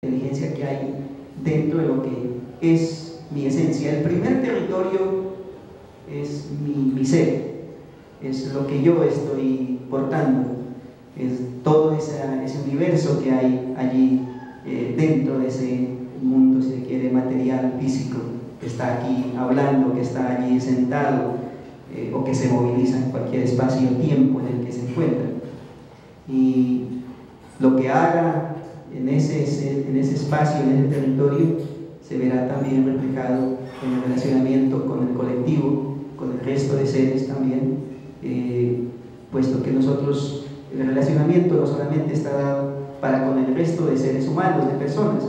inteligencia que hay dentro de lo que es mi esencia. El primer territorio es mi ser, es lo que yo estoy portando, es todo ese universo que hay allí dentro de ese mundo, si se quiere, material, físico, que está aquí hablando, que está allí sentado, o que se moviliza en cualquier espacio o tiempo en el que se encuentra. Y lo que haga en ese espacio, en ese territorio, se verá también reflejado en el relacionamiento con el colectivo, con el resto de seres también, puesto que nosotros, el relacionamiento no solamente está dado para con el resto de seres humanos, de personas,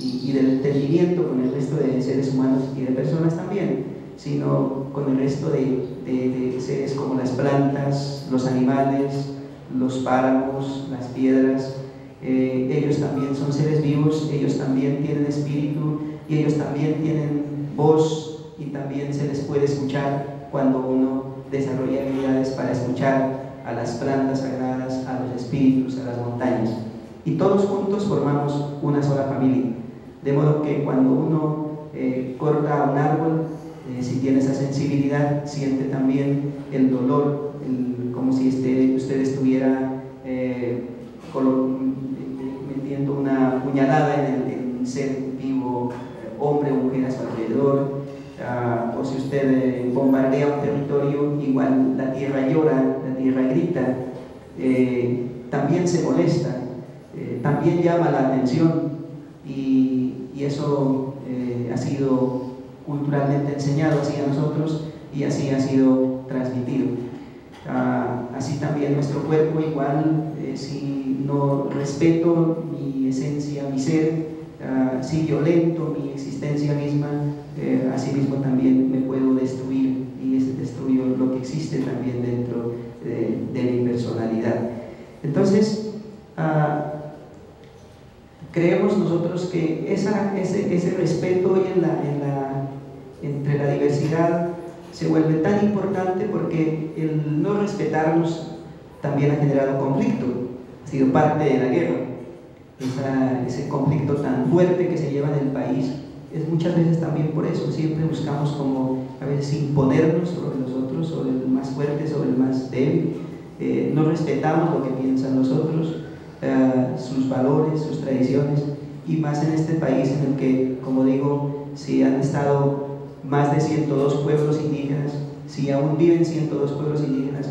y del entendimiento con el resto de seres humanos y de personas también, sino con el resto de seres como las plantas, los animales, los páramos, las piedras. Ellos también son seres vivos, ellos también tienen espíritu y ellos también tienen voz, y también se les puede escuchar cuando uno desarrolla habilidades para escuchar a las plantas sagradas, a los espíritus, a las montañas, y todos juntos formamos una sola familia. De modo que cuando uno corta un árbol, si tiene esa sensibilidad, siente también el dolor, como si usted estuviera metiendo una puñalada en un ser vivo, hombre o mujer a su alrededor. O si usted bombardea un territorio, igual la tierra llora, la tierra grita, también se molesta, también llama la atención, y eso ha sido culturalmente enseñado así a nosotros, y así ha sido transmitido. Así también nuestro cuerpo, igual, si no respeto mi esencia, mi ser, si violento mi existencia misma, así mismo también me puedo destruir, y destruyo lo que existe también dentro de mi personalidad. Entonces, creemos nosotros que ese respeto hoy entre la diversidad se vuelve tan importante, porque el no respetarnos también ha generado conflicto, ha sido parte de la guerra. Ese conflicto tan fuerte que se lleva en el país es muchas veces también por eso. Siempre buscamos como a veces imponernos sobre los otros, sobre el más fuerte, sobre el más débil. No respetamos lo que piensan los otros, sus valores, sus tradiciones, y más en este país en el que, como digo, si han estado más de 102 pueblos indígenas, si aún viven 102 pueblos indígenas,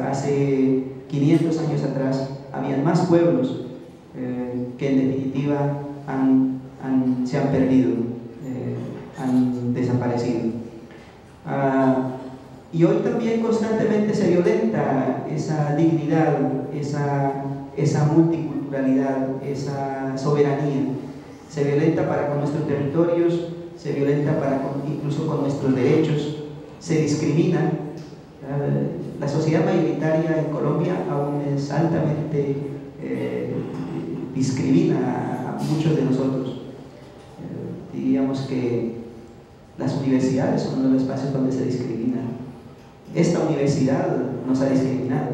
hace 500 años atrás habían más pueblos que en definitiva se han perdido, han desaparecido. Y hoy también constantemente se violenta esa dignidad, esa multiculturalidad, esa soberanía. Se violenta para con nuestros territorios, se violenta incluso con nuestros derechos, se discrimina. La sociedad mayoritaria en Colombia aún es altamente discrimina a muchos de nosotros. Diríamos que las universidades son uno de los espacios donde se discrimina. Esta universidad nos ha discriminado.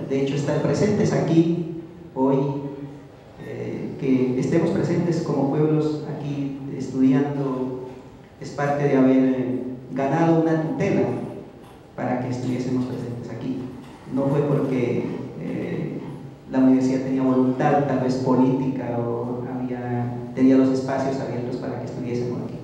De hecho, estar presentes aquí hoy, que estemos presentes como pueblos aquí estudiando, es parte de haber ganado una tutela para que estuviésemos presentes aquí. No fue porque la universidad tenía voluntad, tal vez política, o tenía los espacios abiertos para que estuviésemos aquí.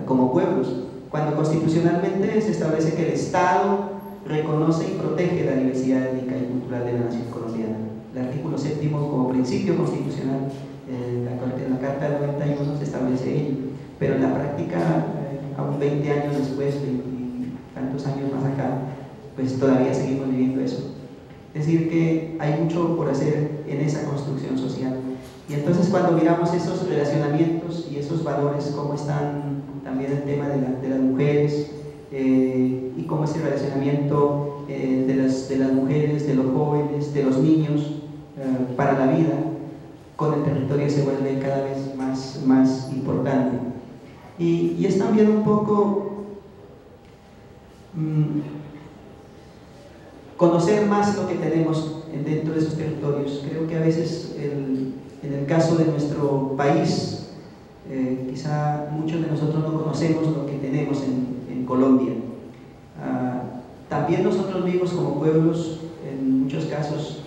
Como pueblos, cuando constitucionalmente se establece que el Estado reconoce y protege la diversidad étnica y cultural de la nación colombiana. El artículo 7 como principio constitucional, en la Carta del 91 se establece ello, pero en la práctica, aún 20 años después, 20 tantos años más acá, pues todavía seguimos viviendo eso. Es decir, que hay mucho por hacer en esa construcción social. Y entonces, cuando miramos esos relacionamientos y esos valores, cómo están también el tema de las mujeres, y cómo ese relacionamiento de las mujeres, de los jóvenes, de los niños, para la vida con el territorio, se vuelve cada vez más importante. Y es también un poco conocer más lo que tenemos dentro de esos territorios. Creo que a veces En el caso de nuestro país, quizá muchos de nosotros no conocemos lo que tenemos en Colombia. También nosotros mismos como pueblos, en muchos casos,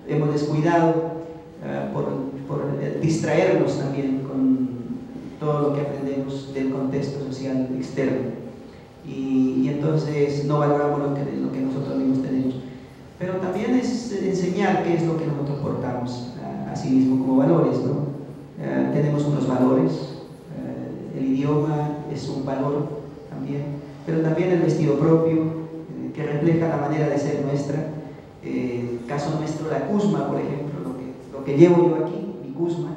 hemos descuidado por distraernos también con todo lo que aprendemos del contexto social externo. Y entonces no valoramos lo que nosotros mismos tenemos. Pero también es enseñar qué es lo que nosotros portamos a sí mismo como valores, ¿no? Tenemos unos valores, el idioma es un valor también, pero también el vestido propio, que refleja la manera de ser nuestra. Caso nuestro, la cusma, por ejemplo, lo que llevo yo aquí, mi cusma,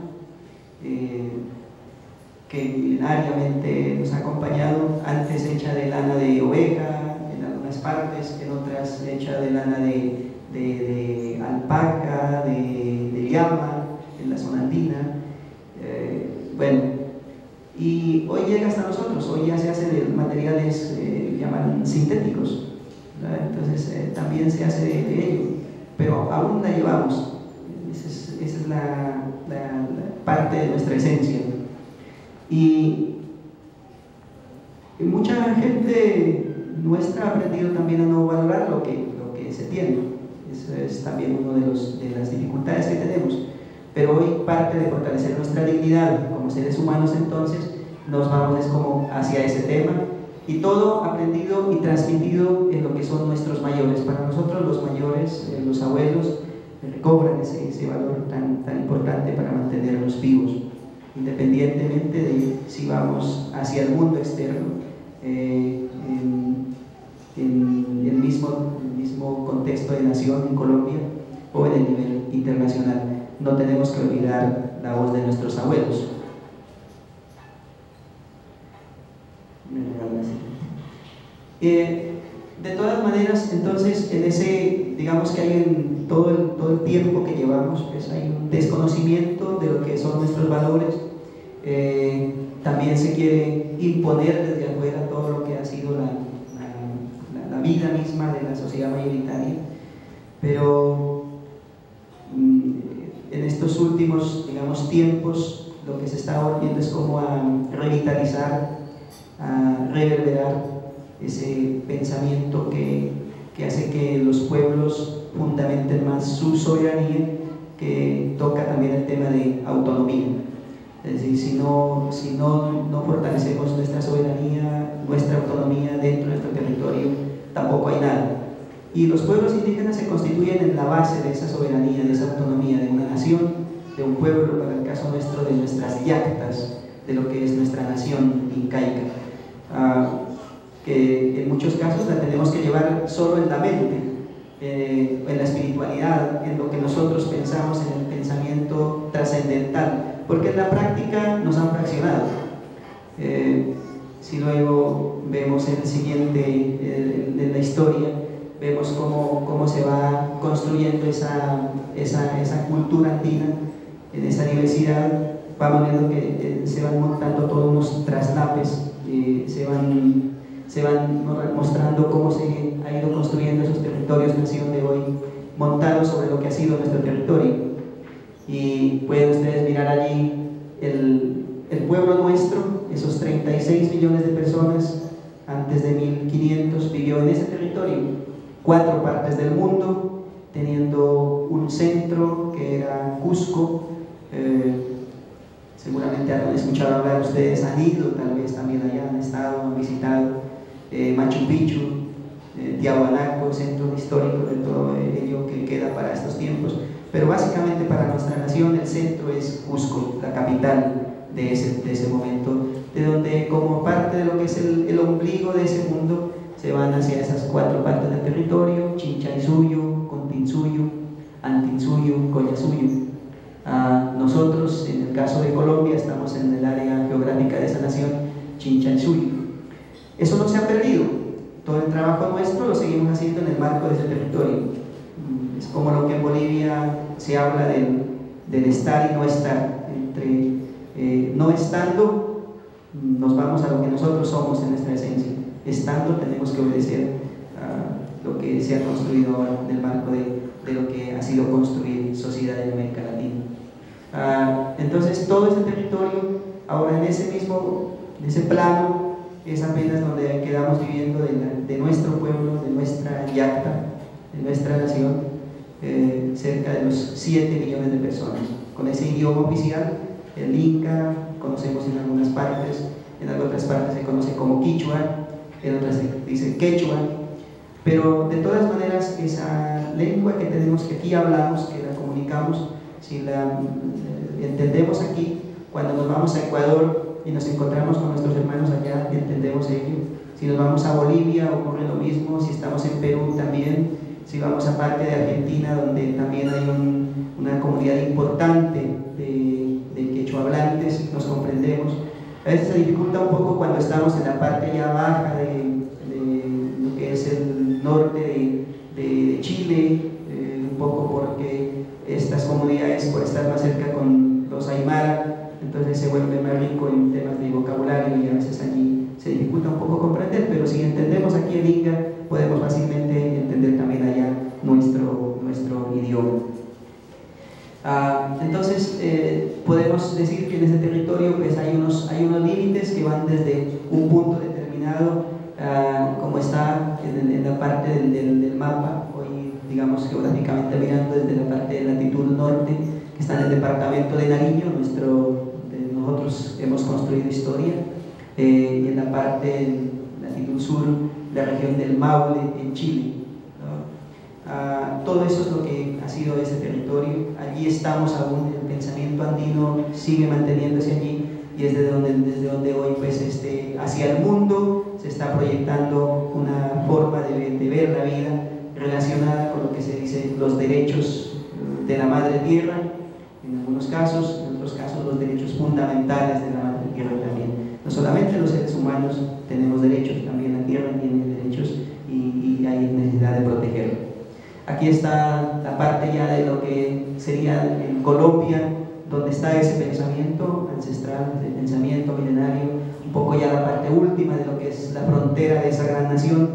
que milenariamente nos ha acompañado, antes hecha de lana de oveja en algunas partes, en otras hecha de lana de alpaca, de llama, en la zona andina. Bueno, y hoy llega hasta nosotros, hoy ya se hace de materiales llaman sintéticos, ¿verdad? Entonces también se hace de ello, pero aún la llevamos. Esa es la parte de nuestra esencia. Y mucha gente nuestra ha aprendido también a no valorar lo que se tiene. Eso es también una de las dificultades que tenemos. Pero hoy parte de fortalecer nuestra dignidad como seres humanos, entonces nos vamos como hacia ese tema, y todo aprendido y transmitido en lo que son nuestros mayores. Para nosotros los mayores, los abuelos, recobran ese valor tan importante para mantenernos vivos, independientemente de si vamos hacia el mundo externo, en el mismo contexto de nación en Colombia o en el nivel internacional. No tenemos que olvidar la voz de nuestros abuelos. De todas maneras, entonces, en ese, digamos que hay en todo el tiempo que llevamos, pues hay un desconocimiento de lo que son nuestros valores. También se quiere imponer desde afuera todo lo que ha sido la vida misma de la sociedad mayoritaria, pero en estos últimos, digamos, tiempos, lo que se está volviendo es como a revitalizar, a reverberar ese pensamiento que hace que los pueblos fundamenten más su soberanía, que toca también el tema de autonomía. Es decir, si no fortalecemos nuestra soberanía, nuestra autonomía dentro de nuestro territorio, tampoco hay nada. Y los pueblos indígenas se constituyen en la base de esa soberanía, de esa autonomía, de una nación, de un pueblo, para el caso nuestro, de nuestras yactas, de lo que es nuestra nación incaica. Que en muchos casos la tenemos que llevar solo en la mente, en la espiritualidad, en lo que nosotros pensamos, en el pensamiento trascendental, porque en la práctica nos han fraccionado. Si luego vemos el siguiente de la historia, vemos cómo se va construyendo esa cultura andina, en esa diversidad. Vamos viendo que se van montando todos unos traslapes, se van mostrando cómo se ha ido construyendo esos territorios nación de hoy, montados sobre lo que ha sido nuestro territorio. Y pueden ustedes mirar allí el pueblo nuestro, esos 36 millones de personas, antes de 1500 vivió en ese territorio, 4 partes del mundo, teniendo un centro que era Cusco. Seguramente han escuchado hablar ustedes, han ido tal vez también allá, han estado, han visitado Machu Picchu, Tiahuanaco, centro histórico de todo ello que queda para estos tiempos. Pero básicamente para nuestra nación el centro es Cusco, la capital de ese momento, de donde como parte de lo que es el ombligo de ese mundo se van hacia esas 4 partes del territorio: Chinchansuyo, Continsuyo, Antinsuyo, Collasuyo. Nosotros, en el caso de Colombia, estamos en el área geográfica de esa nación, Chinchansuyo. Eso no se ha perdido, todo el trabajo nuestro lo seguimos haciendo en el marco de ese territorio. Es como lo que en Bolivia se habla del estar y no estar. No estando, nos vamos a lo que nosotros somos en nuestra esencia. Estando, tenemos que obedecer a lo que se ha construido ahora en el marco de lo que ha sido construir sociedad en América Latina. Entonces todo ese territorio, ahora en ese plano, es apenas donde quedamos viviendo de nuestro pueblo, de nuestra yacta, de nuestra nación, cerca de los 7 millones de personas, con ese idioma oficial, el inca, conocemos en algunas partes, en otras partes se conoce como quichua, en otras se dice quechua, pero de todas maneras esa lengua que tenemos, que aquí hablamos, que la comunicamos, si la entendemos aquí, cuando nos vamos a Ecuador y nos encontramos con nuestros hermanos allá, entendemos ello. Si nos vamos a Bolivia ocurre lo mismo, si estamos en Perú también, si vamos a parte de Argentina donde también hay una comunidad importante de quechua hablantes, nos comprendemos. A veces se dificulta un poco cuando estamos en la parte ya baja de lo que es el norte de Chile, un poco porque estas comunidades, por estar más cerca con los aymara, entonces se vuelve más rico en temas de vocabulario y a veces allí se dificulta un poco comprender, pero si entendemos aquí el inca, podemos fácilmente entender también allá nuestro idioma. Entonces podemos decir que en ese territorio pues hay unos límites que van desde un punto determinado, como está en la parte del mapa, hoy digamos geográficamente mirando desde la parte de latitud norte, que está en el departamento de Nariño, nosotros hemos construido historia, y en la parte de latitud sur, la región del Maule en Chile. Todo eso es lo que ha sido ese territorio. Allí estamos aún, el pensamiento andino sigue manteniéndose allí y es desde donde hoy pues, hacia el mundo se está proyectando una forma de ver la vida relacionada con lo que se dice los derechos de la madre tierra, en algunos casos, en otros casos los derechos fundamentales de la madre tierra también. No solamente los seres humanos tenemos derechos, también la tierra tiene derechos y hay necesidad de protegerlo. Aquí está la parte ya de lo que sería en Colombia, donde está ese pensamiento ancestral, el pensamiento milenario, un poco ya la parte última de lo que es la frontera de esa gran nación,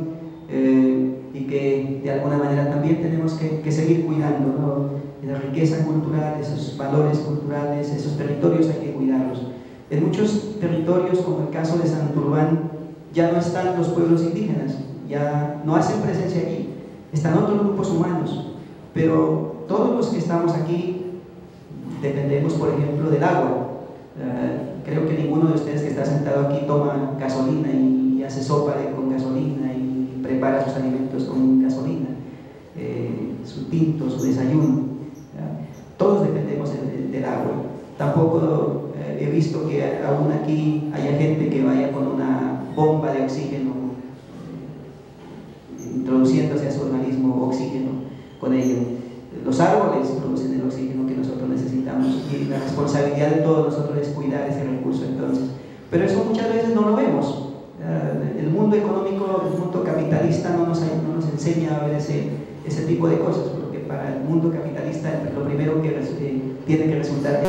y que de alguna manera también tenemos que seguir cuidando, ¿no? La riqueza cultural, esos valores culturales, esos territorios hay que cuidarlos. En muchos territorios, como el caso de Santurbán, ya no están los pueblos indígenas, ya no hacen presencia allí. Están otros grupos humanos, pero todos los que estamos aquí dependemos, por ejemplo, del agua. Creo que ninguno de ustedes que está sentado aquí toma gasolina y hace sopa con gasolina y prepara sus alimentos con gasolina, su tinto, su desayuno. Todos dependemos del agua. Tampoco he visto que aún aquí haya gente que vaya con una bomba de oxígeno introduciéndose a su organismo oxígeno con ello. Los árboles producen el oxígeno que nosotros necesitamos y la responsabilidad de todos nosotros es cuidar ese recurso entonces. Pero eso muchas veces no lo vemos. El mundo económico, el mundo capitalista no nos enseña a ver ese tipo de cosas, porque para el mundo capitalista lo primero que tiene que resultar